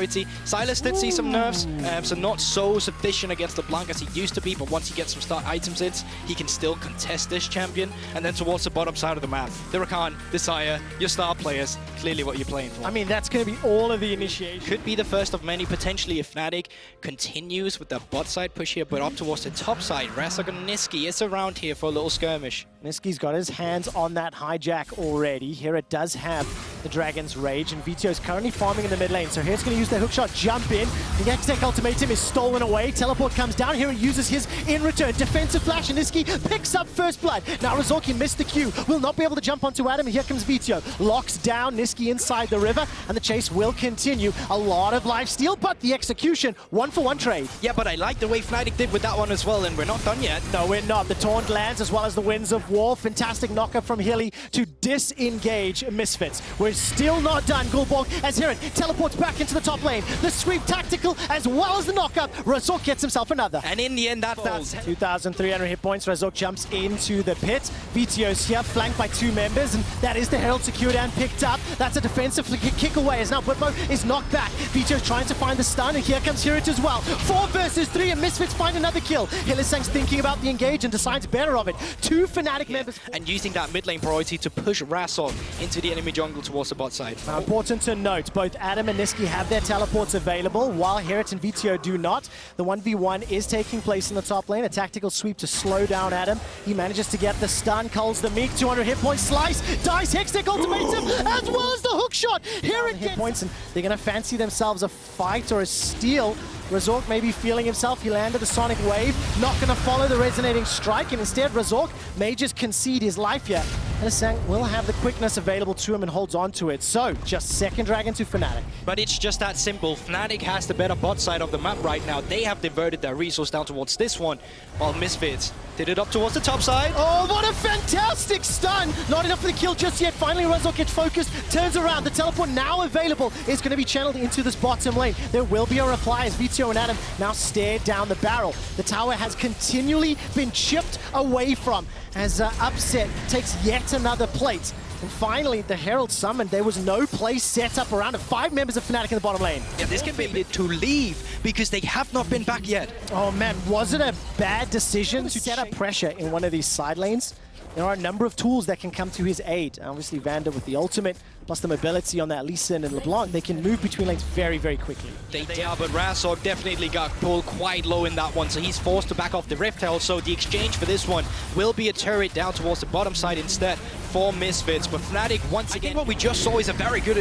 priority. Silas did see some nerfs, so not so sufficient against LeBlanc as he used to be, but once he gets some start items in, he can still contest this champion. And then towards the bottom side of the map, the Rakan, Desire, your star players, clearly what you're playing for. I mean, that's going to be all of the initiation. Could be the first of many, potentially, if Fnatic continues with the bot side push here, but up towards the top side. Razork and Nisqy is around here for a little skirmish. Nisqy's got his hands on that hijack already. Here it does have the Dragon's Rage, and Vito is currently farming in the mid lane. So here's going to use the hookshot, jump in. The X-Tech ultimatum is stolen away. Teleport comes down. Here it uses his in return defensive flash, and Nisqy picks up first blood. Now razork missed the Q, will not be able to jump onto Adam, and here comes Vito. Locks down Nisqy inside the river, and the chase will continue. A lot of life steal, but the execution, 1-for-1 trade. Yeah, but I like the way Fnatic did with that one as well, and we're not done yet. No, we're not. The taunt lands as well as the Winds of War. Fantastic knocker from Hilly to disengage Misfits. We're still not done. Gulborg as Hiran teleports back into the top lane. The sweep tactical as well as the knockup. razork gets himself another. And in the end, that's 2,300 hit points. razork jumps into the pit. VTO's here, flanked by two members, and that is the Herald secured and picked up. That's a defensive kick away as now Whippo is knocked back. VTO's trying to find the stun, and here comes Hirit as well. 4 versus 3, and Misfits find another kill. Hylissang's thinking about the engage and decides better of it. 2 Fnatic members. And using that mid lane priority to push razork into the enemy jungle towards the bot side. Now, important to note, both Adam and Nisqy have their teleports available, while Hirit and VTO do not. The 1v1 is taking place in the top lane. A tactical sweep to slow down Adam. He manages to get the stun, calls the meek, 200 hit points, slice, dies, Hextech ultimatum, as well as the hook shot. Hirit hit points, and they're going to fancy themselves a fight or a steal. razork may be feeling himself. He landed the Sonic Wave, not going to follow the resonating strike, and instead razork may just concede his life here. Hylissang will have the quickness available to him and holds on to it. So, just second dragon to Fnatic. But it's just that simple. Fnatic has the better bot side of the map right now. They have diverted their resource down towards this one, while Misfits did it up towards the top side. Oh, what a fantastic stun! Not enough for the kill just yet. Finally, razork gets focused, turns around. The teleport now available is going to be channeled into this bottom lane. There will be a reply as Vito and Adam now stare down the barrel. The tower has continually been chipped away from as Upset takes yet another plate. And finally, the Herald summoned. There was no place set up around it. 5 members of Fnatic in the bottom lane. Yeah, this can be it to leave because they have not been back yet. Oh man, was it a bad decision to set up pressure in one of these side lanes? There are a number of tools that can come to his aid. Obviously, Vander with the ultimate, plus the mobility on that Lee Sin and LeBlanc, they can move between lanes very, very quickly. They are, but razork definitely got pulled quite low in that one, so he's forced to back off the Rift Herald. So the exchange for this one will be a turret down towards the bottom side instead for Misfits. But Fnatic, once again, what we just saw is a very good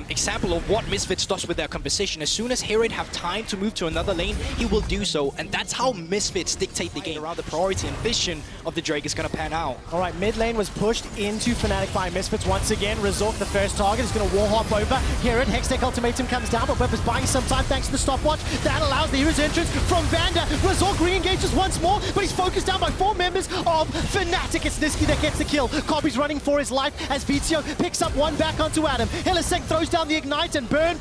example of what Misfits does with their composition. As soon as Hirit have time to move to another lane, he will do so. And that's how Misfits dictate the game. Around the priority and vision of the Drake is going to pan out. All right, mid lane was pushed into Fnatic by Misfits once again. razork, the first target, is going to wall hop over. Hirit, Hextech ultimatum comes down, but Web is buying some time thanks to the stopwatch. That allows the hero's entrance from Vander. razork re-engages once more, but he's focused down by 4 members of Fnatic. It's Nisqy that gets the kill. Kobe's running for his life as Vito picks up one back onto Adam. Hylissang throws down the ignite and burn.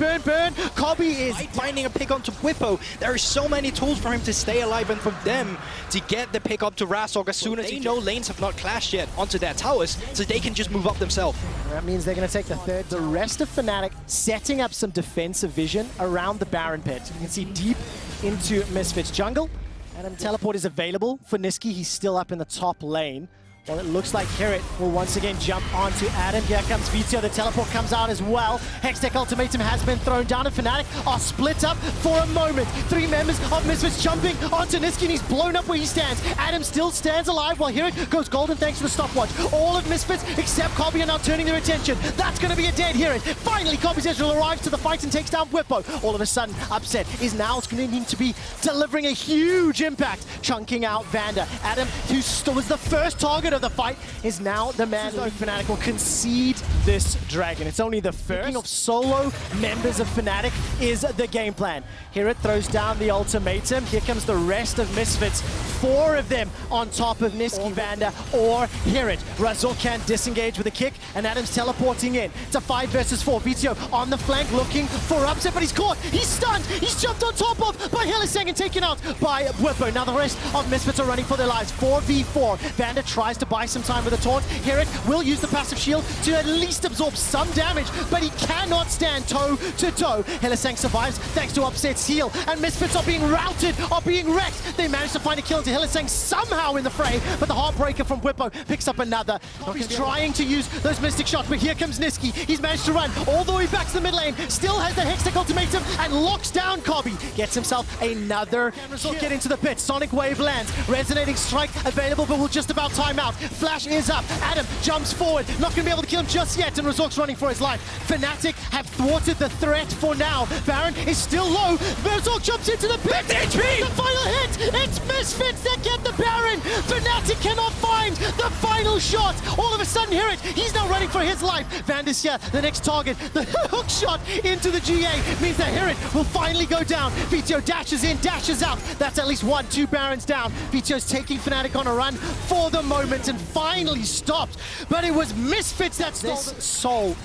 Kobe is finding a pick onto Whippo. There are so many tools for him to stay alive and for them to get the pick up to razork as soon as they know lanes have not clashed yet onto their towers, so they can just move up themselves. That means they're going to take the third. The rest of Fnatic setting up some defensive vision around the Baron pit. You can see deep into Misfits jungle. Adam teleport is available for Nisqy. He's still up in the top lane. Well, it looks like Hirit will once again jump onto Adam. Here comes Vito. The teleport comes out as well. Hextech ultimatum has been thrown down, and Fnatic are split up for a moment. 3 members of Misfits jumping onto Nisqy, and he's blown up where he stands. Adam still stands alive while Hirit goes golden thanks to the stopwatch. All of Misfits except Kobe are now turning their attention. That's going to be a dead Hirit. Finally, Kobe's Ezreal arrives to the fight and takes down Whippo. All of a sudden, Upset is now going to be delivering a huge impact, chunking out Vander. Adam, who was the first target of the fight, is now the man who Fnatic will concede this dragon. It's only the first. Speaking of solo members of Fnatic is the game plan. Hirit throws down the ultimatum. Here comes the rest of Misfits. 4 of them on top of Nisqy, Vander, or Hirit. razork can't disengage with a kick, and Adam's teleporting in. It's a 5 versus 4. Vito on the flank looking for Upset, but he's caught. He's stunned. He's jumped on top of by Hylissang and taken out by Whippo. Now the rest of Misfits are running for their lives. 4v4. Vander tries to buy some time with a taunt. Here it will use the passive shield to at least absorb some damage, but he cannot stand toe-to-toe. Hylissang survives thanks to Upset's heal, and Misfits are being routed, are being wrecked. They managed to find a kill into Hylissang somehow in the fray, but the Heartbreaker from Whippo picks up another. He's trying to use those Mystic shots, but here comes Niski. He's managed to run all the way back to the mid lane, still has the Hextech ultimatum, and locks down Kobby. Gets himself another kill. Get into the pit. Sonic Wave lands. Resonating Strike available, but will just about time out. Flash is up. Adam jumps forward. Not going to be able to kill him just yet, and Razork's running for his life. Fnatic have thwarted the threat for now. Baron is still low. Razork jumps into the pit. The final hit. It's Misfits that get the Baron. Fnatic cannot find the final shot. All of a sudden, hear it. He's now running for his life. Vandus here, the next target. The hook shot into the GA means that Herit will finally go down. Vito dashes in, dashes out. That's at least 2 Barons down. Vito's taking Fnatic on a run for the moment and finally stopped. But it was Misfits that stole this Soul.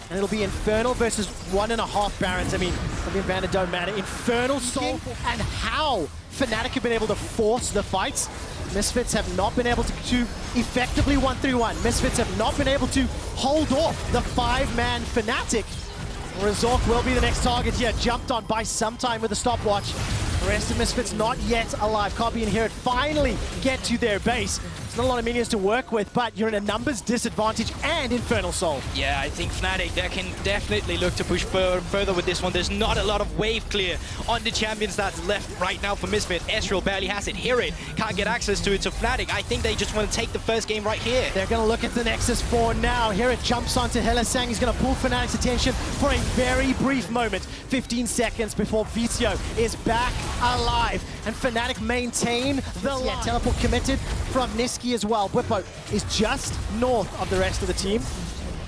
And it'll be Infernal versus 1.5 Barons. I mean Vander don't matter. Infernal Soul and how Fnatic have been able to force the fights. Misfits have not been able to effectively 1-3-1. Misfits have not been able to hold off the 5-man Fnatic. Razork will be the next target here, jumped on by some time with a stopwatch. The rest of Misfits not yet alive. Kobby and Herit finally get to their base. There's not a lot of minions to work with, but you're in a numbers disadvantage and Infernal Soul. Yeah, I think Fnatic, they can definitely look to push further with this one. There's not a lot of wave clear on the champions that's left right now for Misfit. Ezreal barely has it. Herit can't get access to it. So Fnatic, I think they just want to take the first game right here. They're going to look at the Nexus for now. Herit jumps onto Hylissang. He's going to pull Fnatic's attention for a very brief moment. 15 seconds before Vito is back alive. And Fnatic maintain the line. Teleport committed from Niski as well. Whippo is just north of the rest of the team,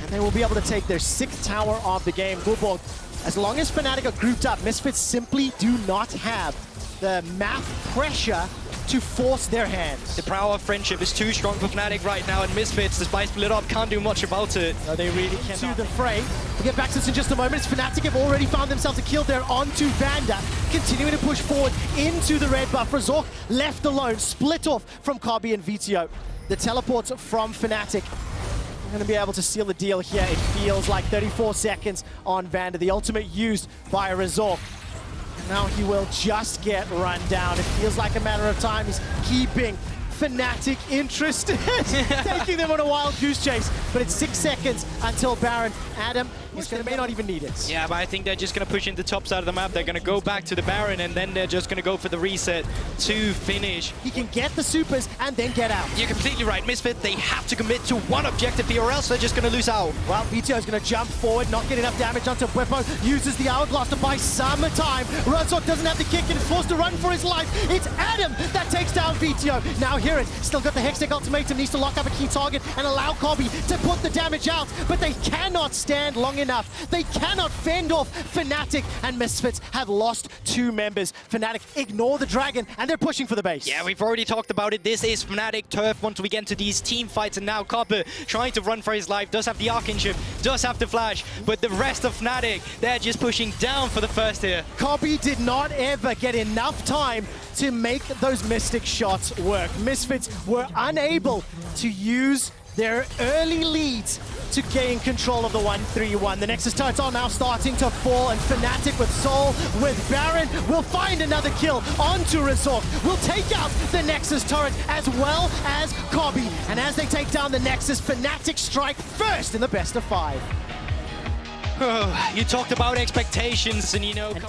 and they will be able to take their 6th tower of the game. Guborg, as long as Fnatic are grouped up, Misfits simply do not have the map pressure to force their hands. The power of friendship is too strong for Fnatic right now, and Misfits, despite split up, can't do much about it. No, they really cannot. To the fray. We'll get back to this in just a moment. Fnatic have already found themselves a kill there onto Vander, continuing to push forward into the red buff. Razork left alone, split off from Kobby and Vito. The teleports from Fnatic are going to be able to seal the deal here. It feels like 34 seconds on Vander, the ultimate used by Razork. Now he will just get run down. It feels like a matter of time. He's keeping Fnatic interested, taking them on a wild goose chase. But it's 6 seconds until Baron. Adam, may not even need it. Yeah, but I think they're just going to push in the top side of the map. They're going to go back to the Baron, and then they're just going to go for the reset to finish. He can get the supers and then get out. You're completely right. Misfit, they have to commit to one objective here, or else they're just going to lose out. Well, Vito is going to jump forward, not get enough damage onto Whippo, uses the Hourglass to buy some time. Razork doesn't have the kick and is forced to run for his life. It's Adam that takes down Vito. Now Herit, still got the Hextech ultimatum, needs to lock up a key target and allow Kobby to put the damage out, but they cannot stand long enough. They cannot fend off Fnatic, and Misfits have lost 2 members. Fnatic ignore the dragon, and they're pushing for the base. Yeah, we've already talked about it. This is Fnatic turf once we get into these team fights, and now Copper trying to run for his life, does have the Archangel, does have the flash, but the rest of Fnatic, they're just pushing down for the first here. Kobby did not ever get enough time to make those Mystic shots work. Misfits were unable to use their early leads to gain control of the 1-3-1. The Nexus turrets are now starting to fall, and Fnatic with Soul, with Baron, will find another kill onto Razork. Will take out the Nexus turret as well as Kobby. And as they take down the Nexus, Fnatic strike first in the best of 5. You talked about expectations and,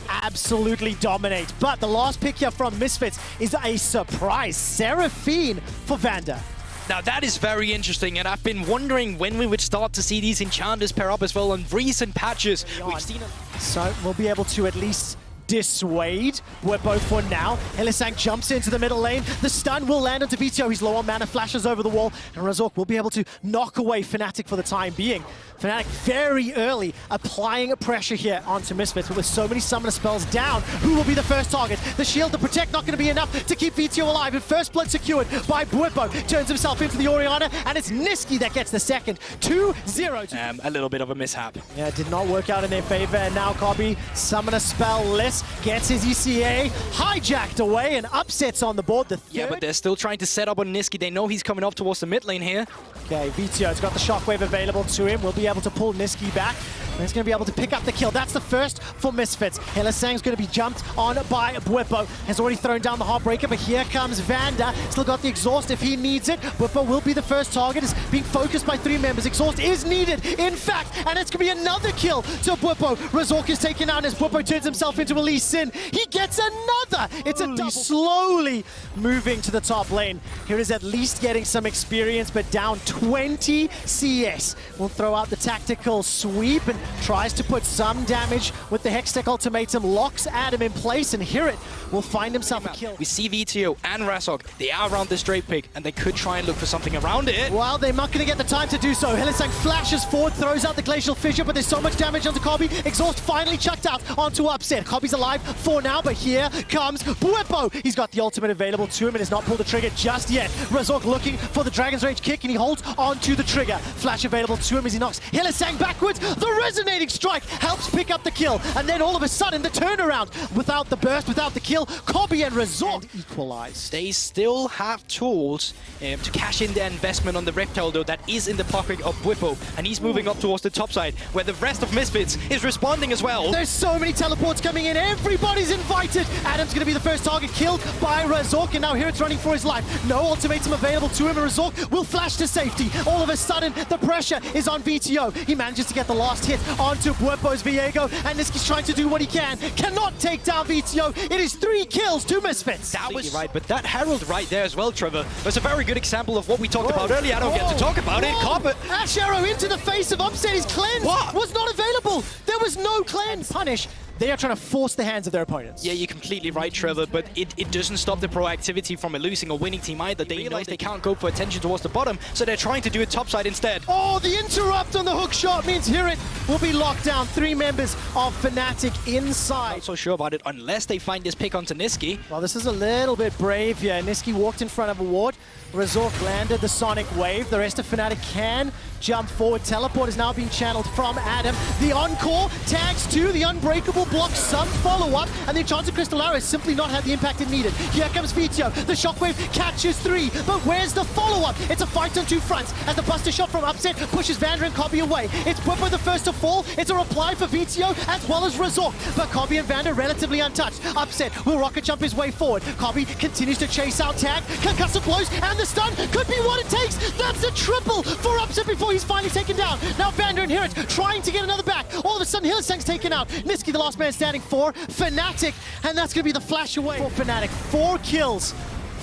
absolutely dominate. But the last pick here from Misfits is a surprise. Seraphine for Vander. Now that is very interesting, and I've been wondering when we would start to see these enchanters pair up as well on recent patches. We've seen them. So we'll be able to at least dissuade Whippo for now. Hylissang jumps into the middle lane. The stun will land onto Vito. He's low on mana, flashes over the wall, and Razork will be able to knock away Fnatic for the time being. Fnatic very early applying pressure here onto Misfits, but with so many summoner spells down, who will be the first target? The shield to protect not going to be enough to keep Vito alive, and first blood secured by Whippo. Turns himself into the Orianna, and it's Niski that gets the second. 2-0. A little bit of a mishap. Yeah, it did not work out in their favor, and now Kobby, summoner spell less CS gets his ECA hijacked away and upsets on the board. The third. Yeah, but they're still trying to set up on Nisqy. They know he's coming up towards the mid lane here. Okay, Vito's got the shockwave available to him. We'll be able to pull Nisqy back. And he's going to be able to pick up the kill. That's the first for Misfits. Hylissang's going to be jumped on by Bwipo. Has already thrown down the Heartbreaker, but here comes Vander. Still got the exhaust if he needs it. Bwipo will be the first target. Is being focused by 3 members. Exhaust is needed, in fact, and it's going to be another kill to Bwipo. Razork is taken out as Bwipo turns himself into a Lee Sin. He gets another. It's a double. Slowly moving to the top lane. Here is at least getting some experience, but down 20 CS. We'll throw out the tactical sweep and tries to put some damage with the Hextech ultimatum, locks Adam in place, and here it will find himself a kill. We see VTO and Razork. They are around this straight pick, and they could try and look for something around it. Well, they're not going to get the time to do so. Hylissang flashes forward, throws out the Glacial Fissure, but there's so much damage onto Kobe. Exhaust finally chucked out onto Upset. Kobe's alive for now, but here comes Bwipo. He's got the ultimate available to him and has not pulled the trigger just yet. Razork looking for the Dragon's Rage kick, and he holds onto the trigger. Flash available to him as he knocks Hylissang backwards. The resonating strike helps pick up the kill, and then all of a sudden the turnaround. Without the burst, without the kill, Kobe and Razork equalize. They still have tools to cash in their investment on the Reptile, though, that is in the pocket of Bwipo, and he's moving up towards the top side, where the rest of Misfits is responding as well. There's so many teleports coming in. Everybody's invited. Adam's going to be the first target killed by Razork, and now here it's running for his life. No ultimatum available to him, and Razork will flash to safety. All of a sudden, the pressure is on VTO. He manages to get the last hit onto Bwipo's Viego, and Nisqy's trying to do what he can. Cannot take down VTO. It is 3 kills to Misfits. That was right, but that Herald right there as well, Trevor, was a very good example of what we talked about earlier. I don't get to talk about it. Carpet. Ash Arrow into the face of Upset. His cleanse was not available. There was no cleanse. Punish. They are trying to force the hands of their opponents. Yeah, you're completely right, Trevor, but it doesn't stop the proactivity from a losing or winning team either. They realize they can't go for attention towards the bottom, so they're trying to do it topside instead. Oh, the interrupt on the hook shot means here it will be locked down. 3 members of Fnatic inside. Not so sure about it unless they find this pick onto Nisqy. Well, this is a little bit brave here. Nisqy walked in front of a ward. Razork landed the Sonic Wave. The rest of Fnatic can jump forward. Teleport is now being channeled from Adam. The Encore tags 2. The Unbreakable blocks some follow-up. And the Enchanted Crystal Arrow has simply not had the impact it needed. Here comes Vito. The Shockwave catches 3. But where's the follow-up? It's a fight on 2 fronts. As the Buster Shot from Upset pushes Vander and Kobe away. It's Bwipo the first to fall. It's a reply for Vito as well as Razork. But Kobe and Vander relatively untouched. Upset will rocket jump his way forward. Kobe continues to chase out tag. Concussive blows and the stun could be what it takes. That's a triple for Upset before he's finally taken down. Now Vander and Hirit trying to get another back. All of a sudden Hylissang's taken out. Nisqy the last man standing for Fnatic, and that's going to be the flash away for Fnatic. 4 kills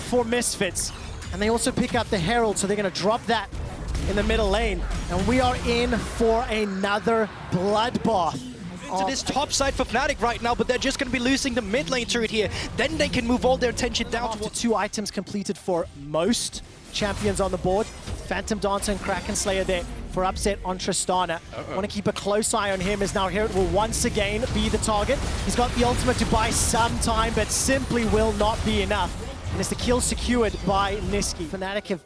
for Misfits, and they also pick up the Herald, so they're going to drop that in the middle lane, and we are in for another bloodbath. To this top side for Fnatic right now, but they're just going to be losing the mid lane turret here. Then they can move all their attention down to 2 items completed for most champions on the board. Phantom Dancer and Kraken Slayer there for Upset on Tristana. Want to keep a close eye on him, as now Herald will once again be the target. He's got the ultimate to buy some time, but simply will not be enough. And it's the kill secured by Nisqy. Fnatic have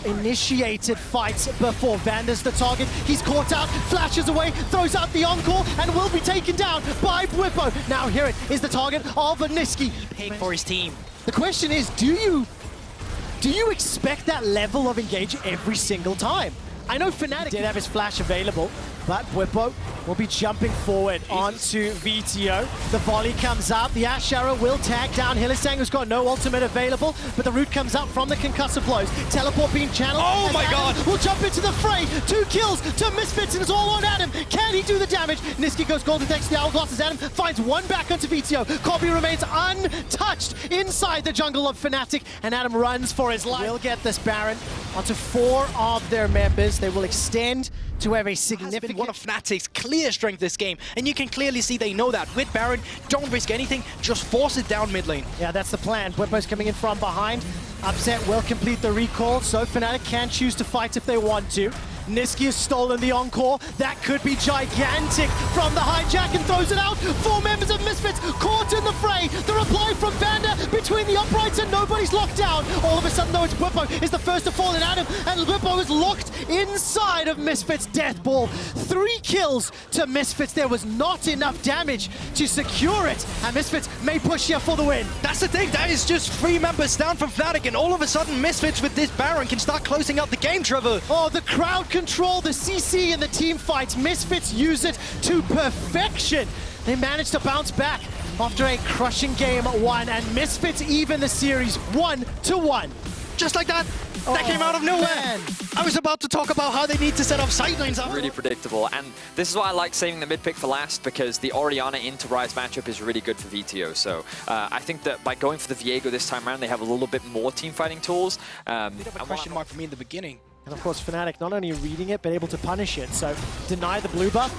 initiated fights before. Vander's the target. He's caught out, flashes away, throws out the Encore, and will be taken down by Bwipo. Now Hirit is the target of Nisqy. paying for his team. The question is, do you expect that level of engagement every single time? I know Fnatic did have his flash available, but Bwipo will be jumping forward onto VTO. The volley comes up. The Ash Arrow will tag down Hylissang, who's got no ultimate available, but the root comes up from the concussive blows. Teleport being channeled. Oh my God! Will jump into the fray. 2 kills to Misfits, and it's all on Adam. Can he do the damage? Nisqy goes golden text the Hourglass as Adam finds 1 back onto VTO. Kobe remains untouched inside the jungle of Fnatic, and Adam runs for his life. Will get this Baron onto 4 of their members. They will extend to have a significant... one of Fnatic's clear strength this game, and you can clearly see they know that. With Baron, don't risk anything, just force it down mid lane. Yeah, that's the plan. Bwipo's coming in from behind. Upset will complete the recall, so Fnatic can choose to fight if they want to. Niski has stolen the encore. That could be gigantic from the hijack and throws it out. 4 members of Misfits caught in the fray. The reply from Vander between the uprights and nobody's locked down. All of a sudden, though, it's Bwipo is the first to fall in Adam, and Bwipo is locked inside of Misfits' death ball. 3 kills to Misfits. There was not enough damage to secure it, and Misfits may push here for the win. That's the thing, that is just 3 members down from Fnatic, and all of a sudden Misfits with this Baron can start closing out the game, Trevor. Oh, the crowd control, the CC and the team fights. Misfits use it to perfection. They managed to bounce back after a crushing game 1, and Misfits even the series 1-1. Just like that. That came out of nowhere. Man. I was about to talk about how they need to set up sidelines. Really predictable, and this is why I like saving the mid pick for last, because the Orianna into Ryze matchup is really good for VTO. So I think that by going for the Viego this time around, they have a little bit more team fighting tools. A question mark for me in the beginning. And of course, Fnatic not only reading it, but able to punish it. So deny the blue buff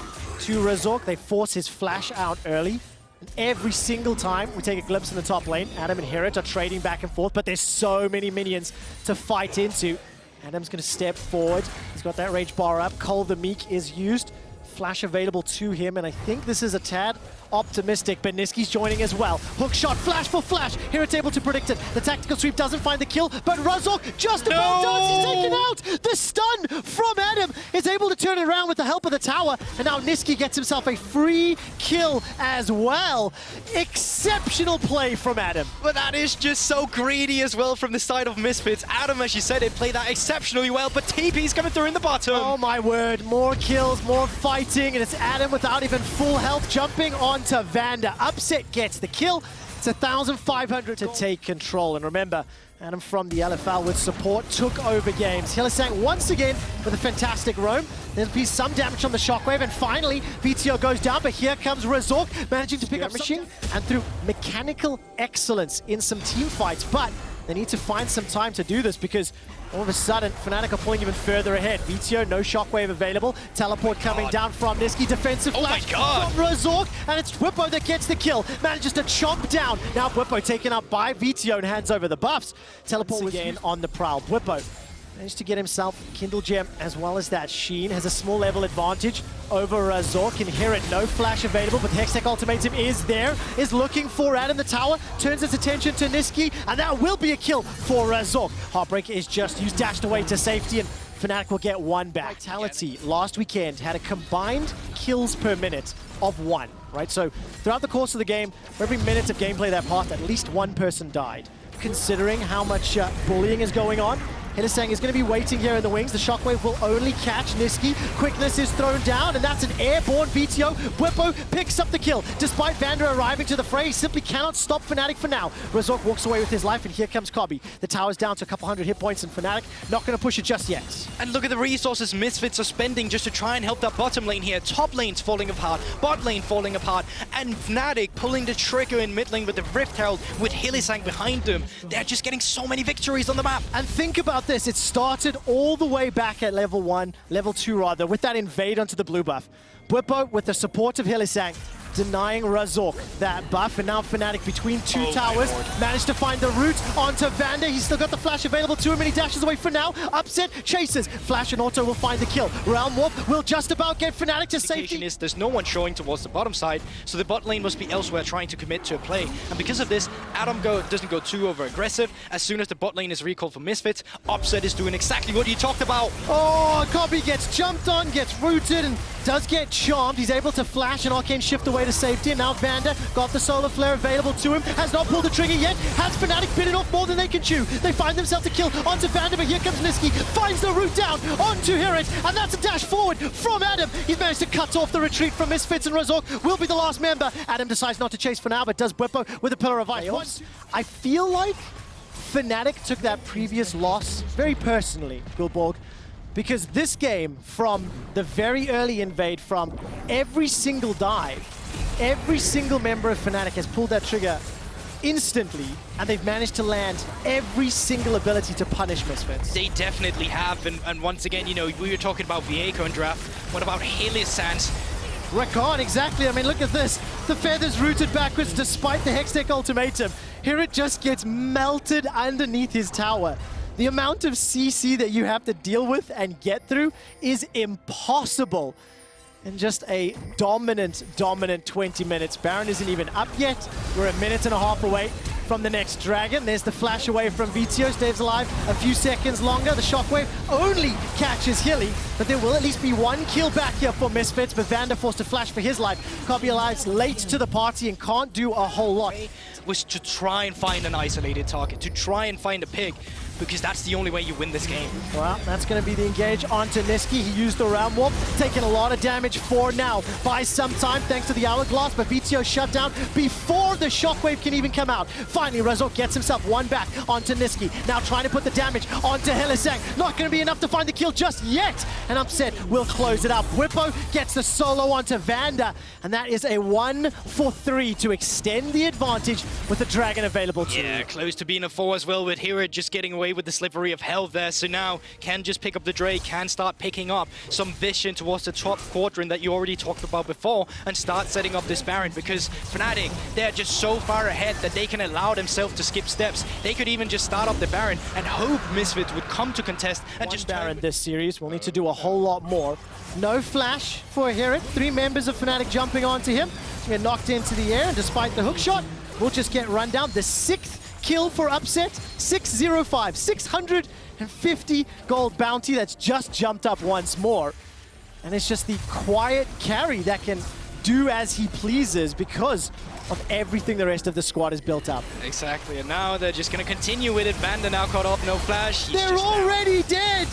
to Razork. They force his flash out early. And every single time we take a glimpse in the top lane, Adam and Hirit are trading back and forth, but there's so many minions to fight into. Adam's going to step forward. He's got that rage bar up. Cole the Meek is used. Flash available to him, and I think this is a tad optimistic, but Niski's joining as well. Hook shot, flash for flash. Here it's able to predict it. The tactical sweep doesn't find the kill, but Razork just about does. He's taken out. The stun from Adam is able to turn it around with the help of the tower, and now Niski gets himself a free kill as well. Exceptional play from Adam. But that is just so greedy as well from the side of Misfits. Adam, as you said, it played that exceptionally well, but TP's coming through in the bottom. Oh my word, more kills, more fighting, and it's Adam without even full health jumping onto Vander. Upset gets the kill. It's 1,500 to take control. And remember, Adam from the LFL with support took over games. Hylissang once again with a fantastic roam. There'll be some damage on the shockwave, and finally VTO goes down, but here comes Razork managing to pick up machine and through mechanical excellence in some team fights. But they need to find some time to do this, because all of a sudden, Fnatic are pulling even further ahead. VTO, no shockwave available. Teleport coming down from Niski. Defensive flash from Razork, and it's Bwipo that gets the kill. Manages to chomp down. Now Bwipo taken up by VTO and hands over the buffs. Teleport again on the prowl. Bwipo managed to get himself Kindle Gem as well as that Sheen. Has a small level advantage over Razork. Can hear it. No flash available, but the Hextech Ultimatum is there. Is looking for Adam the tower. Turns its attention to Niski, and that will be a kill for Razork. Heartbreaker is just used, dashed away to safety, and Fnatic will get 1 back. Vitality last weekend had a combined kills per minute of 1, right? So throughout the course of the game, for every minute of gameplay that passed, at least 1 person died. Considering how much bullying is going on, Hylissang is going to be waiting here in the wings. The shockwave will only catch Niski. Quickness is thrown down, and that's an airborne VTO. Bwipo picks up the kill. Despite Vander arriving to the fray, he simply cannot stop Fnatic for now. Razork walks away with his life, and here comes Kobbe. The tower's down to a couple hundred hit points, and Fnatic not going to push it just yet. And look at the resources Misfits are spending just to try and help that bottom lane here. Top lane's falling apart, bot lane falling apart, and Fnatic pulling the trigger in mid lane with the Rift Herald with Hylissang behind them. They're just getting so many victories on the map. And think about this, it started all the way back at level 1, level 2 rather, with that invade onto the blue buff. Bwipo with the support of Hylissang, denying Razork that buff, and now Fnatic between 2 towers managed to find the route onto Vander. He's still got the flash available to him, and he dashes away for now. Upset, chases. Flash and Auto will find the kill. Realm Warp will just about get Fnatic to safety. There's no one showing towards the bottom side, so the bot lane must be elsewhere trying to commit to a play. And because of this, Adam doesn't go too over aggressive. As soon as the bot lane is recalled for Misfits, Upset is doing exactly what you talked about. Oh, Kobbe gets jumped on, gets rooted, and does get chomped. He's able to flash and Arcane Shift away to safety, and now Vander got the Solar Flare available to him, has not pulled the trigger yet, has Fnatic bitten off more than they can chew. They find themselves a kill onto Vander, but here comes Niski, finds the route down onto Hirit, and that's a dash forward from Adam. He's managed to cut off the retreat from Misfits, and Razork will be the last member. Adam decides not to chase for now, but does Bwipo with a Pillar of Ice. I feel like Fnatic took that previous loss very personally, Gulborg, because this game, from the very early invade, from every single dive, every single member of Fnatic has pulled that trigger instantly, and they've managed to land every single ability to punish Misfits. They definitely have, and once again, you know, we were talking about Viego and draft. What about Hylissang? Rakan, exactly. I mean, look at this. The feathers rooted backwards despite the Hextech Ultimatum. Here it just gets melted underneath his tower. The amount of CC that you have to deal with and get through is impossible. And just a dominant 20 minutes. Baron isn't even up yet. We're a minute and a half away from the next dragon. There's the flash away from Vito. Stays alive a few seconds longer. The shockwave only catches Hilly, but there will at least be one kill back here for Misfits, but Vander forced to flash for his life. Copy arrives late to the party and can't do a whole lot. Was to try and find an isolated target, to try and find a pick, because that's the only way you win this game. Well, that's going to be the engage onto Niski. He used the round warp, taking a lot of damage for now. Buys some time thanks to the hourglass, but VTO shut down before the shockwave can even come out. Finally, Razok gets himself one back onto Niski. Now trying to put the damage onto Hylissang. Not going to be enough to find the kill just yet. And Upset will close it up. Whippo gets the solo onto Vander, and that is a 1-for-3 to extend the advantage with the dragon available to Yeah, close to being a 4 as well, with Hira just getting away with the slippery of health there. So now can just pick up the Drake, can start picking up some vision towards the top quadrant that you already talked about before, and start setting up this Baron, because Fnatic, they're just so far ahead that they can allow themselves to skip steps. They could even just start up the Baron and hope Misfits would come to contest and just Baron this series. We'll need to do a whole lot more. No flash for Herod. 3 members of Fnatic jumping onto him. He's gonna get knocked into the air, and despite the hook shot, we'll just get run down. The 6th kill for Upset, 605, 650 gold bounty. That's just jumped up once more. And it's just the quiet carry that can do as he pleases because of everything the rest of the squad has built up. Exactly, and now they're just going to continue with it. Vander now caught off, no flash. They're already dead!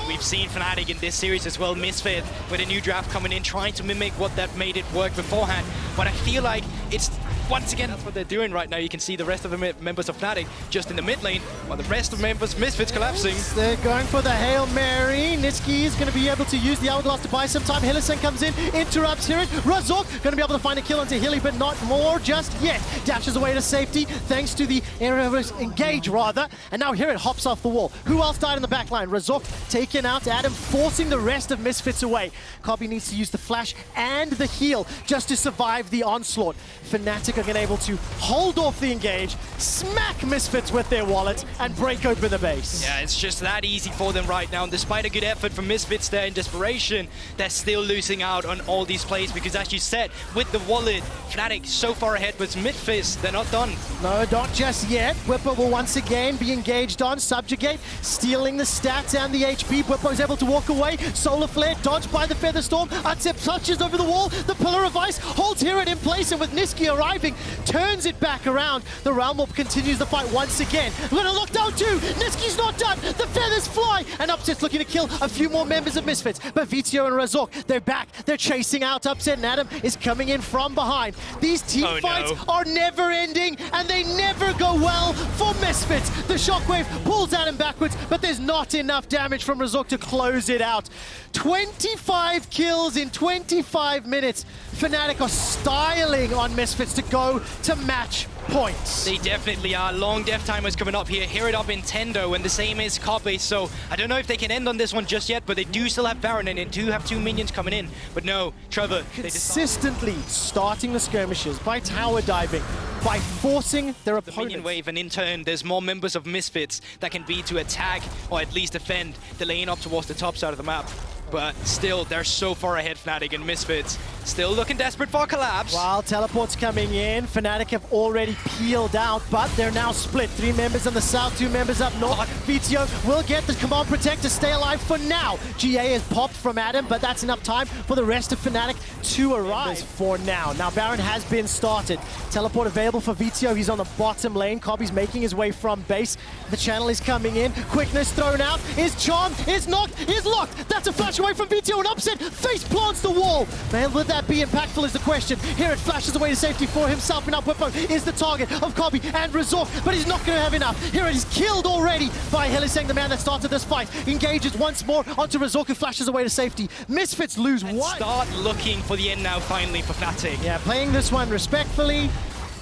We've seen Fnatic in this series as well, Misfit, with a new draft coming in, trying to mimic what that made it work beforehand. But I feel like it's, once again, that's what they're doing right now. You can see the rest of the members of Fnatic just in the mid lane, while the rest of members, Misfits, collapsing. They're going for the Hail Mary. Niski is going to be able to use the hourglass to buy some time. Hylissang comes in, interrupts Hirit. Razok going to be able to find a kill onto Hilly, but not more just yet. Dashes away to safety thanks to the engage rather. And now Hirit hops off the wall. Who else died in the back line? Razok taken out. Adam forcing the rest of Misfits away. Kobe needs to use the flash and the heal just to survive the onslaught. Fnatic are going to be able to hold off the engage, smack Misfits with their wallet, and break open the base. Yeah, it's just that easy for them right now. And despite a good effort from Misfits there in desperation, they're still losing out on all these plays, because as you said, with the wallet, Fnatic so far ahead, but Misfits, they're not done. No, not just yet. Whippo will once again be engaged on Subjugate, stealing the stats and the HP. Whippo's able to walk away. Solar Flare dodged by the Feather Storm. Utsep touches over the wall. The Pillar of Ice holds Hirit in place, and with Niski arriving, turns it back around. The Realm Warp continues the fight once again. We're gonna lock down 2. Niski's not done. The feathers fly, and Upset's looking to kill a few more members of Misfits. But Vito and Razok, they're back. They're chasing out Upset, and Adam is coming in from behind. These team fights are never ending, and they never go well for Misfits. The shockwave pulls Adam backwards, but there's not enough damage from Razok to close it out. 25 kills in 25 minutes. Fnatic are styling on Misfits to go to match points. They definitely are. Long death timers coming up here. Hear it up Nintendo, and the same is Kobe. So I don't know if they can end on this one just yet, but they do still have Baron, and they do have 2 minions coming in. But no, Trevor, consistently starting the skirmishes by tower diving, by forcing their opponents. Minion wave, and in turn, there's more members of Misfits that can be to attack or at least defend the lane up towards the top side of the map. But still, they're so far ahead, Fnatic and Misfits. Still looking desperate for a collapse. While teleports coming in, Fnatic have already peeled out, but they're now split. 3 members on the south, 2 members up north. Vito will get the Command Protect to stay alive for now. GA is popped from Adam, but that's enough time for the rest of Fnatic to arrive for now. Now, Baron has been started. Teleport available for Vito. He's on the bottom lane. Kobe's making his way from base. The channel is coming in. Quickness thrown out. Is charmed. Is knocked. Is locked. That's a flash away from Vito, and Upset face plants the wall. Man, would that be impactful is the question. Here it flashes away to safety for himself, and now Whippo is the target of Kobe and Razok, but he's not going to have enough. Here it is killed already by Hylissang, the man that started this fight. Engages once more onto Razok, who flashes away to safety. Misfits lose one. Start looking for the end now, finally, for Fnatic. Yeah, playing this one respectfully.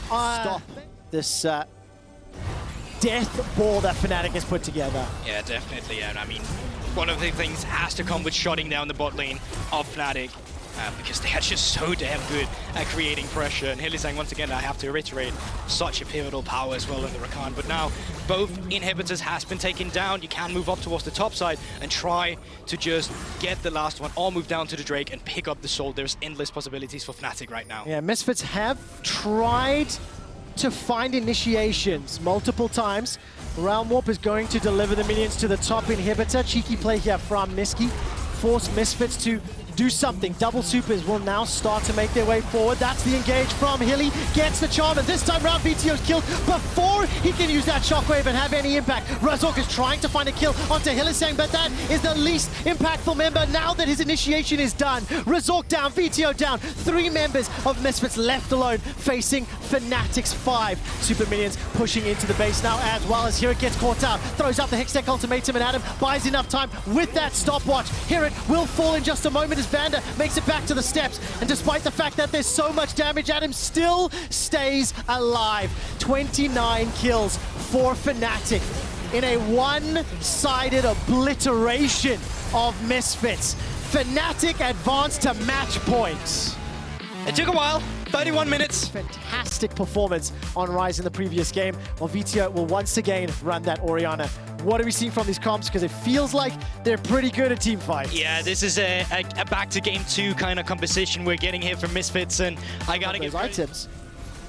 Stop this death ball that Fnatic has put together. Yeah, definitely. And I mean, one of the things has to come with shutting down the bot lane of Fnatic. because they are just so damn good at creating pressure. And Hylissang, once again, I have to reiterate, such a pivotal power as well in the Rakan. But now both inhibitors has been taken down. You can move up towards the top side and try to just get the last one, or move down to the Drake and pick up the Soul. There's endless possibilities for Fnatic right now. Yeah, Misfits have tried to find initiations multiple times. Realm Warp is going to deliver the minions to the top inhibitor. Cheeky play here from Niski. Force Misfits to do something. Double supers will now start to make their way forward. That's the engage from Hilly. Gets the charm, and this time round VTO's killed before he can use that shockwave and have any impact. Razork is trying to find a kill onto Hylissang, but that is the least impactful member now that his initiation is done. Razork down, VTO down. 3 members of Misfits left alone, facing Fnatic's 5 super minions pushing into the base now, as well as Hirit gets caught out. Throws out the Hextech ultimatum, and Adam buys enough time with that stopwatch. Hirit will fall in just a moment. Vander makes it back to the steps, and despite the fact that there's so much damage, Adam still stays alive. 29 kills for Fnatic in a one-sided obliteration of Misfits. Fnatic advanced to match points. It took a while. 31 minutes. Fantastic performance on Rise in the previous game, while VTO will once again run that Orianna. What are we seeing from these comps? Because it feels like they're pretty good at team fights. Yeah, this is a back to game 2 kind of composition we're getting here from Misfits, and I gotta get items.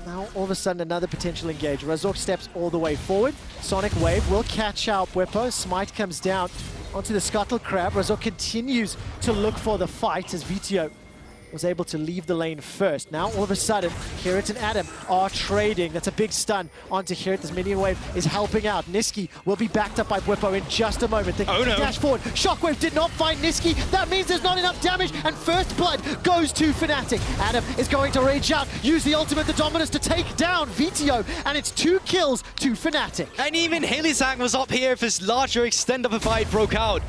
Now all of a sudden another potential engage. Razork steps all the way forward. Sonic Wave will catch out Bwipo. Smite comes down onto the Scuttle Crab. Razork continues to look for the fight as VTO was able to leave the lane first. Now all of a sudden, Hirit and Adam are trading. That's a big stun onto Hirit. This minion wave is helping out. Niski will be backed up by Bwipo in just a moment. They dash forward. Shockwave did not find Niski. That means there's not enough damage, and first blood goes to Fnatic. Adam is going to rage out, use the ultimate, the Dominus, to take down VTO, and it's 2 kills to Fnatic. And even Hylissang was up here if this larger extent of a fight broke out.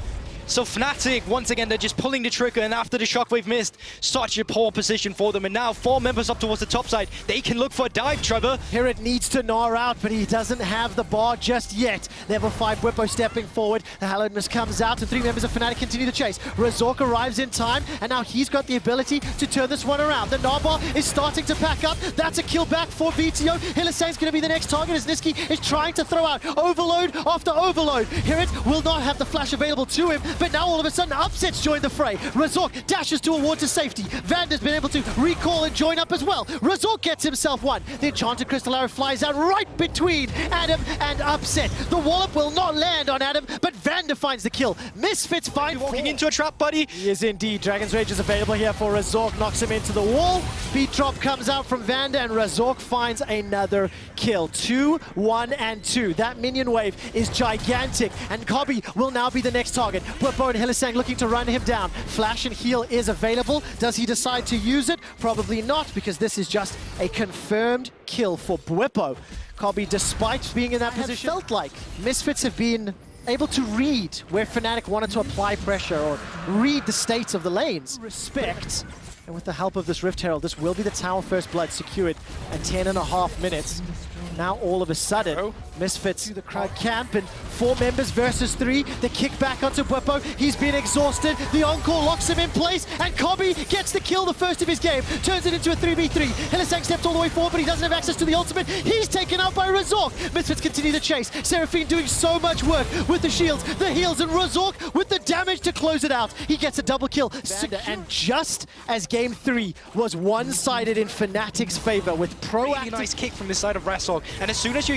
So Fnatic, once again, they're just pulling the trigger, and after the shockwave missed, such a poor position for them. And now 4 members up towards the top side. They can look for a dive, Trevor. Hirit needs to gnaw out, but he doesn't have the bar just yet. Level 5 Bwipo stepping forward. The Hallowedness comes out, and 3 members of Fnatic continue the chase. Razork arrives in time, and now he's got the ability to turn this one around. The Gnaw is starting to pack up. That's a kill back for VTO. Hylissang's going to be the next target as Niski is trying to throw out overload after overload. Hirit will not have the flash available to him, but now all of a sudden Upsets join the fray. Razork dashes to a ward to safety. Vander's been able to recall and join up as well. Razork gets himself one. The Enchanted Crystal Arrow flies out right between Adam and Upset. The wallop will not land on Adam, but Vander finds the kill. Misfits find walking into a trap, buddy. He is indeed. Dragon's Rage is available here for Razork. Knocks him into the wall. Beat drop comes out from Vander, and Razork finds another kill. 2, 1, and 2. That minion wave is gigantic, and Cobby will now be the next target. Bwipo and Hylissang looking to run him down. Flash and heal is available. Does he decide to use it? Probably not, because this is just a confirmed kill for Bwipo. Cobby, despite being in that position, felt like Misfits have been able to read where Fnatic wanted to apply pressure or read the state of the lanes. Respect. And with the help of this Rift Herald, this will be the tower first blood secured at 10.5 minutes. Now all of a sudden, Misfits the crowd camp, and 4 members versus 3. The kick back onto Bwipo. He's been exhausted. The encore locks him in place, and Cobby gets the kill, the first of his game. Turns it into a 3v3. Hylissang steps all the way forward, but he doesn't have access to the ultimate. He's taken out by Razork. Misfits continue the chase. Seraphine doing so much work with the shields, the heals, and Razork with the damage to close it out. He gets a double kill. And just as game 3 was one-sided in Fnatic's favor with proactive... Really nice kick from this side of Razork. And as soon as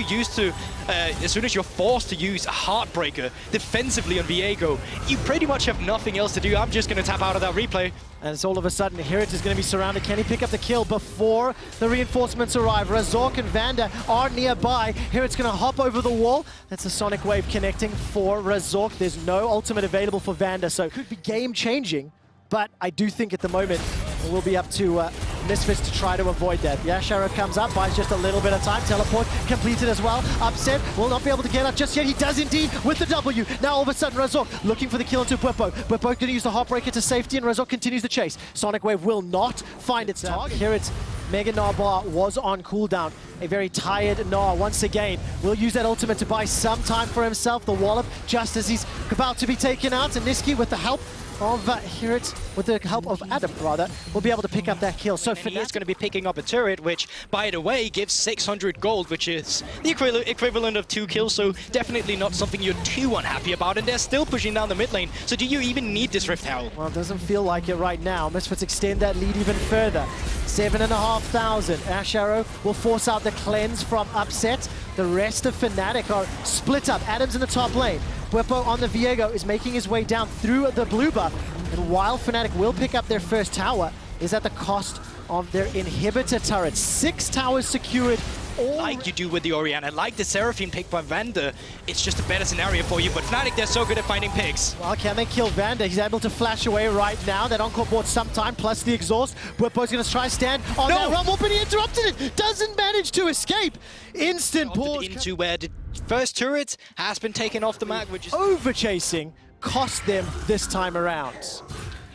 you're forced to use a Heartbreaker defensively on Viego, you pretty much have nothing else to do. I'm just going to tap out of that replay. And it's all of a sudden, Hirit is going to be surrounded. Can he pick up the kill before the reinforcements arrive? Razork and Vander are nearby. Hirit's going to hop over the wall. That's a Sonic Wave connecting for Razork. There's no ultimate available for Vander, so it could be game-changing. But I do think at the moment, it will be up to Misfits to try to avoid that. Yash Arrow comes up, buys just a little bit of time. Teleport completed as well. Upset will not be able to get up just yet. He does indeed with the W. Now all of a sudden, Razork looking for the kill into Bwipo. Bwipo going to use the Heartbreaker to safety, and Razork continues the chase. Sonic Wave will not find its target. Here it's Mega Gnaw bar was on cooldown. A very tired Gnaw once again will use that ultimate to buy some time for himself. The wallop just as he's about to be taken out, and Niski with the help of Hirit, with the help of Adam, rather, will be able to pick up that kill. So Fnatic is going to be picking up a turret, which, by the way, gives 600 gold, which is the equivalent of 2 kills, so definitely not something you're too unhappy about, and they're still pushing down the mid lane. So do you even need this Rift Howl? Well, it doesn't feel like it right now. Misfits extend that lead even further. 7,500. Ash Arrow will force out the cleanse from Upset. The rest of Fnatic are split up. Adam's in the top lane. Bwipo on the Viego is making his way down through the blue buff. And while Fnatic will pick up their first tower, is at the cost of their inhibitor turret. 6 towers secured. Like you do with the Orianna, like the Seraphine pick by Vander, it's just a better scenario for you, but Fnatic, they're so good at finding picks. Well, can they kill Vander? He's able to flash away right now. That Encore bought some time, plus the exhaust. Bwipo's going to try stand on that run, but he interrupted it. Doesn't manage to escape. Instant pause. Into where the first turret has been taken off the map, which is overchasing cost them this time around.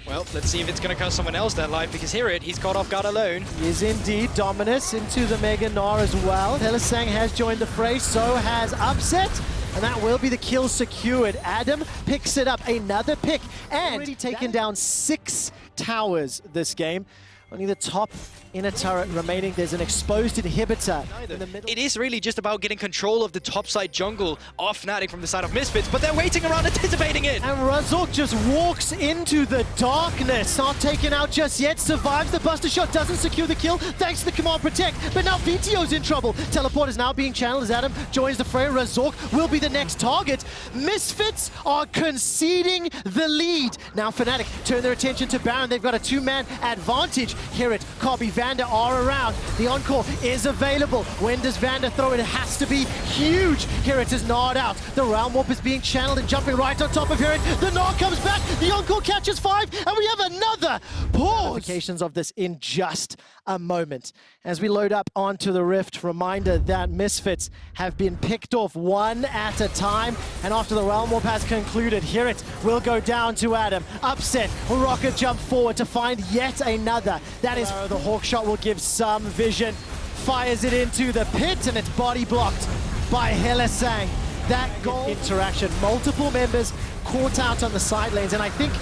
Well, let's see if it's going to cost someone else their life, because here he's caught off guard alone. He is indeed. Dominus into the Mega Gnar as well. Hylissang has joined the fray, so has Upset, and that will be the kill secured. Adam picks it up, another pick, and already taken down 6 towers this game. Only the top inner turret remaining. There's an exposed inhibitor in the middle. It is really just about getting control of the top side jungle of Fnatic from the side of Misfits, but they're waiting around anticipating it. And Razork just walks into the darkness. Not taken out just yet. Survives the Buster Shot. Doesn't secure the kill thanks to the Command Protect. But now VTO's in trouble. Teleport is now being channeled as Adam joins the fray. Razork will be the next target. Misfits are conceding the lead. Now Fnatic turn their attention to Baron. They've got a 2-man advantage. Hirit, Kobe, Vander are around. The Encore is available. When does Vander throw it? It has to be huge. Hirit is gnawed out. The Realm Warp is being channeled and jumping right on top of Hirit. The Gnar comes back. The Encore catches 5, and we have another pause. Notifications of this in just a moment. As we load up onto the Rift, reminder that Misfits have been picked off one at a time, and after the Realm Warp has concluded, Hirit will go down to Adam. Upset, rocket jump forward to find yet another. That is the Hawk Shot will give some vision. Fires it into the pit, and it's body blocked by Hylissang. That goal interaction, multiple members caught out on the side lanes, and I think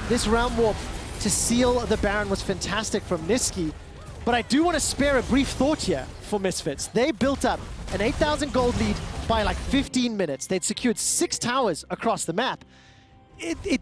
this Realm Warp to seal the Baron was fantastic from Niski. But I do want to spare a brief thought here for Misfits. They built up an 8,000 gold lead by like 15 minutes. They'd secured 6 towers across the map.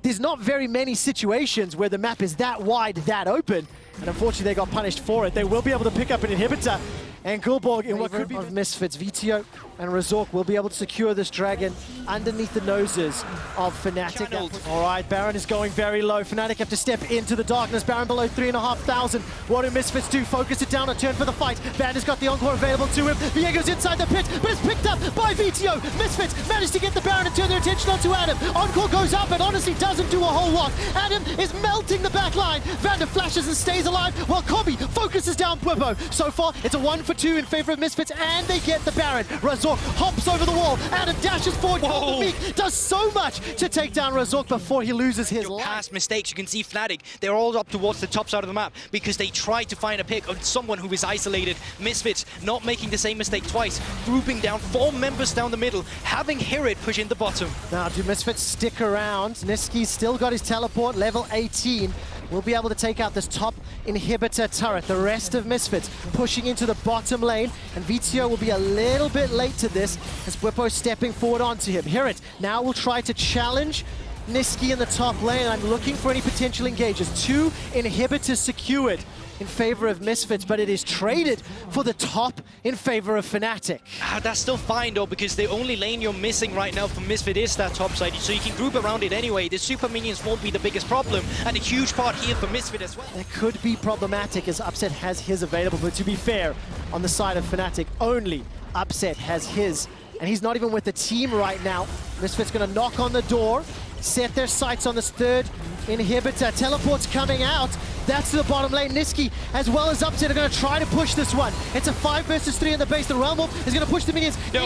There's not very many situations where the map is that wide, that open, and unfortunately they got punished for it. They will be able to pick up an inhibitor, and Gulborg in what could be of Misfits, VTO and Razork will be able to secure this dragon underneath the noses of Fnatic. All right, Baron is going very low. Fnatic have to step into the darkness. Baron below 3,500. What do Misfits do? Focus it down, a turn for the fight. Vander's got the Encore available to him. Viego's inside the pit, but it's picked up by VTO. Misfits managed to get the Baron and turn their attention onto Adam. Encore goes up, but honestly doesn't do a whole lot. Adam is melting the back line. Vander flashes and stays alive, while Kobe focuses down Bwipo. So far, it's a 1-for-2 in favor of Misfits, and they get the Baron. Razork hops over the wall. Adam dashes forward. Meek does so much to take down Razork before he loses his life. Past mistakes, you can see Fnatic, they're all up towards the top side of the map because they tried to find a pick on someone who is isolated. Misfits not making the same mistake twice, grouping down 4 members down the middle, having Hirit push in the bottom. Now, do Misfits stick around? Niski's still got his teleport, level 18. Will be able to take out this top inhibitor turret. The rest of Misfits pushing into the bottom lane, and VTO will be a little bit late to this as Bwipo stepping forward onto him. Hirit now will try to challenge Niski in the top lane. I'm looking for any potential engages. 2 inhibitors secured in favor of Misfits, but it is traded for the top in favor of Fnatic. That's still fine though, because the only lane you're missing right now for Misfit is that top side, so you can group around it anyway. The super minions won't be the biggest problem, and a huge part here for Misfit as well. That could be problematic as Upset has his available, but to be fair, on the side of Fnatic, only Upset has his, and he's not even with the team right now. Misfit's gonna knock on the door, set their sights on this 3rd inhibitor. Teleport's coming out. That's to the bottom lane. Nisqy, as well as Upset, are going to try to push this one. It's a 5 versus 3 in the base. The Realm Wolf is going to push the minions into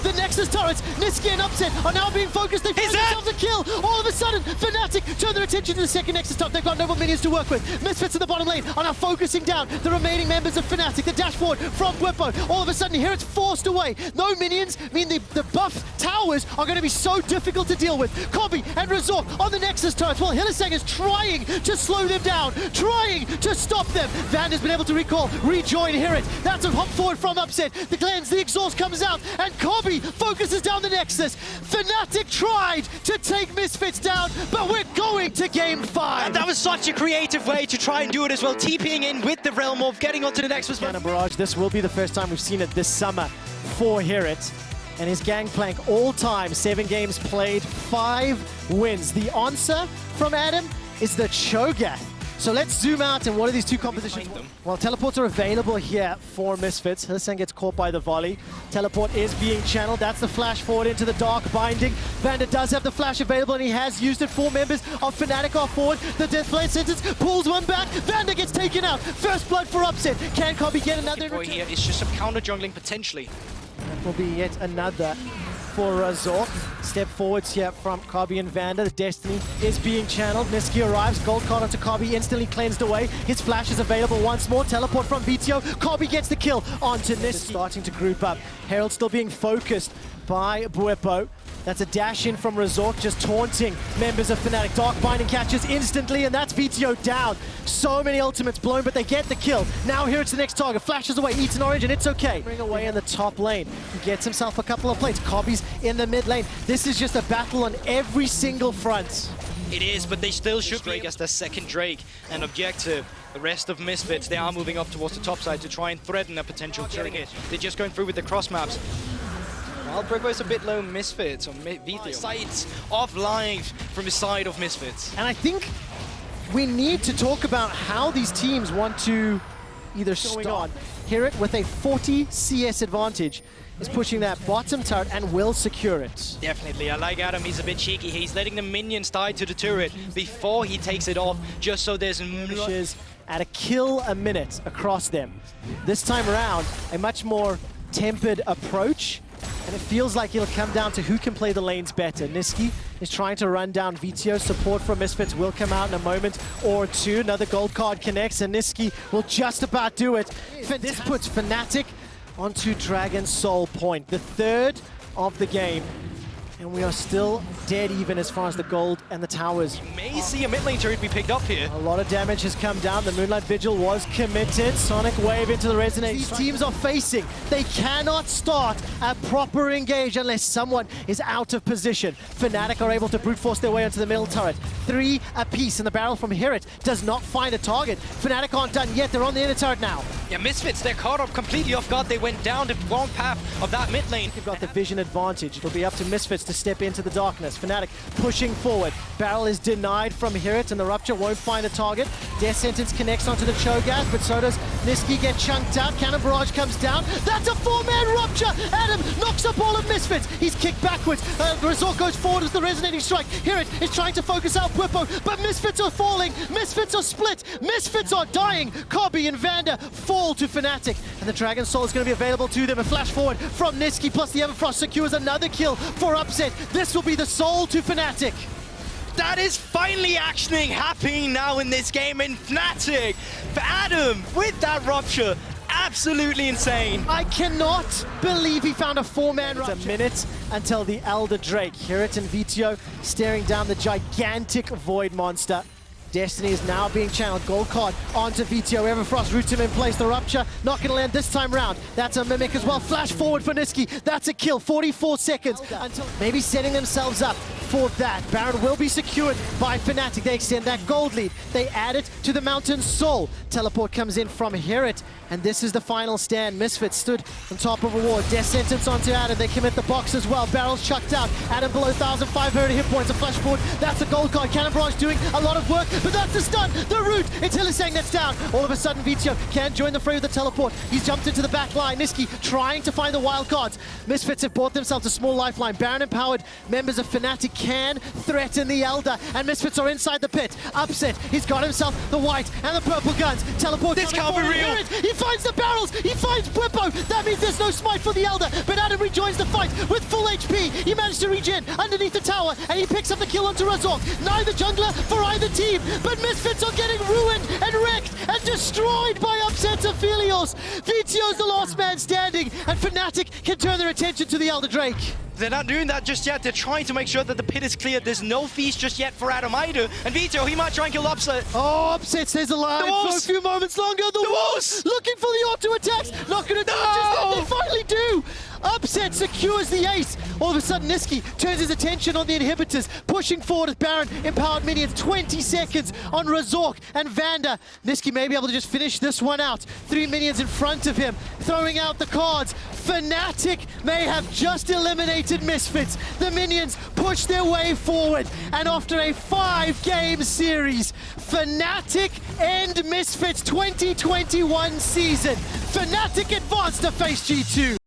the Nexus turrets. Nisqy and Upset are now being focused. They find themselves a kill. All of a sudden, Fnatic turn their attention to the second Nexus top. They've got no more minions to work with. Misfits in the bottom lane are now focusing down the remaining members of Fnatic. The dash forward from Bwipo. All of a sudden, here it's forced away. No minions mean the buff towers are going to be so difficult to deal with. Kobe and Razork on the Nexus turrets. Well, Hylissang is trying to slow them down, trying to stop them. Vander's been able to rejoin Hirit. That's a hop forward from Upset. The cleanse, the exhaust comes out, and Kobe focuses down the Nexus. Fnatic tried to take Misfits down, but we're going to game 5. And that was such a creative way to try and do it as well. TPing in with the Realm of getting onto the Nexus. Cannon Barrage, this will be the first time we've seen it this summer for Hirit. And his Gangplank all time, 7 games played, 5 wins. The answer from Adam is the Cho'Gath. So let's zoom out and what are these two compositions? Well, teleports are available here for Misfits. Hylissang gets caught by the volley. Teleport is being channeled. That's the flash forward into the Dark Binding. Vander does have the flash available and he has used it. 4 members of Fnatic are forward. The Deathblade sentence pulls one back. Vander gets taken out. First blood for Upset. Can Kobe get another? Here it's just some counter jungling potentially. That will be yet another for Razork. Step forwards here from Kobe and Vander. The Destiny is being channeled. Nisqy arrives. Gold card onto Kobe, instantly cleansed away. His flash is available once more. Teleport from VTO. Kobe gets the kill onto Nisqy. Starting to group up. Herald still being focused by Bwipo. That's a dash in from Razork, just taunting members of Fnatic. Dark Binding catches instantly, and that's VTO down. So many ultimates blown, but they get the kill. Now here it's the next target. Flashes away, eats an orange, and it's okay. Bring away in the top lane. He gets himself a couple of plates. Kobe's in the mid lane. This is just a battle on every single front. It is, but they still should Drake as their second Drake. And objective, the rest of Misfits, they are moving up towards the top side to try and threaten a potential turret. They're just going through with the cross maps. Well, Bwipo is a bit low Misfits, or VTO. Sights of life from the side of Misfits. And I think we need to talk about how these teams want to either start. Hirit with a 40 CS advantage is pushing that bottom turret and will secure it. Definitely, I like Adam, he's a bit cheeky. He's letting the minions die to the turret before he takes it off, just so there's at a kill a minute across them. This time around, a much more tempered approach. And it feels like it'll come down to who can play the lanes better. Nisqy is trying to run down VTO. Support from Misfits will come out in a moment or two. Another gold card connects, and Nisqy will just about do it. This puts Fnatic onto Dragon Soul point, the 3rd of the game. And we are still dead even as far as the gold and the towers. You may see a mid lane turret be picked up here. A lot of damage has come down. The Moonlight Vigil was committed. Sonic Wave into the Resonate. These teams are facing. They cannot start a proper engage unless someone is out of position. Fnatic are able to brute force their way onto the middle turret. 3 apiece, and the barrel from Hirit does not find a target. Fnatic aren't done yet. They're on the inner turret now. Yeah, Misfits, they're caught up completely off guard. They went down the wrong path of that mid lane. They've got the vision advantage. It'll be up to Misfits to step into the darkness. Fnatic pushing forward. Barrel is denied from Hirit, and the Rupture won't find a target. Death Sentence connects onto the Cho'Gath, but so does Nisqy get chunked out. Cannon Barrage comes down. That's a 4-man Rupture! Adam knocks up all of Misfits. He's kicked backwards. Razork goes forward with the Resonating Strike. Hirit is trying to focus out Bwipo, but Misfits are falling. Misfits are split. Misfits are dying. Kobe and Vander fall to Fnatic, and the Dragon Soul is going to be available to them. A flash forward from Nisqy, plus the Everfrost secures another kill for Upset. This will be the soul to Fnatic. That is finally happening now in this game in Fnatic. For Adam, with that Rupture, absolutely insane. I cannot believe he found a 4-man Rupture. It's a minute until the Elder Drake. Hirit and VTO staring down the gigantic Void Monster. Destiny is now being channeled. Gold card onto VTO. Everfrost roots him in place. The Rupture not going to land this time round. That's a Mimic as well. Flash forward for Nisqy. That's a kill. 44 seconds until maybe setting themselves up for that. Baron will be secured by Fnatic. They extend that gold lead. They add it to the Mountain Soul. Teleport comes in from Hirit, and this is the final stand. Misfits stood on top of a wall. Death Sentence onto Adam. They commit the box as well. Barrel's chucked out. Adam below 1,500 hit points. A flash forward. That's a gold card. Cannon Barrage doing a lot of work, but that's the stun. The root. It's Hylissang that's down. All of a sudden, VTO can't join the fray with the teleport. He's jumped into the back line. Nisqy trying to find the wild cards. Misfits have bought themselves a small lifeline. Baron empowered members of Fnatic can threaten the Elder, and Misfits are inside the pit. Upset, he's got himself the white and the purple guns. Teleport. This can't be real. He finds the barrels, he finds Blippo. That means there's no smite for the Elder, but Adam rejoins the fight with full HP. He managed to regen underneath the tower, and he picks up the kill onto Razork. Neither jungler for either team, but Misfits are getting ruined and wrecked and destroyed by Upset's Aphelios. VTO's the last man standing, and Fnatic can turn their attention to the Elder Drake. They're not doing that just yet. They're trying to make sure that the pit is cleared. There's no feast just yet for Adam either. And Vito, he might try and kill Upset. Oh, Upset stays alive for a few moments longer. The Wolves looking for the auto attacks. Not going to do it just yet. They finally do. Upset secures the ace. All of a sudden, Niski turns his attention on the inhibitors, pushing forward with Baron empowered minions. 20 seconds on Razork and Vander. Niski may be able to just finish this one out. 3 minions in front of him, throwing out the cards. Fnatic may have just eliminated Misfits. The minions push their way forward, and after a 5-game series, Fnatic end Misfits 2021 season. Fnatic advance to face G2.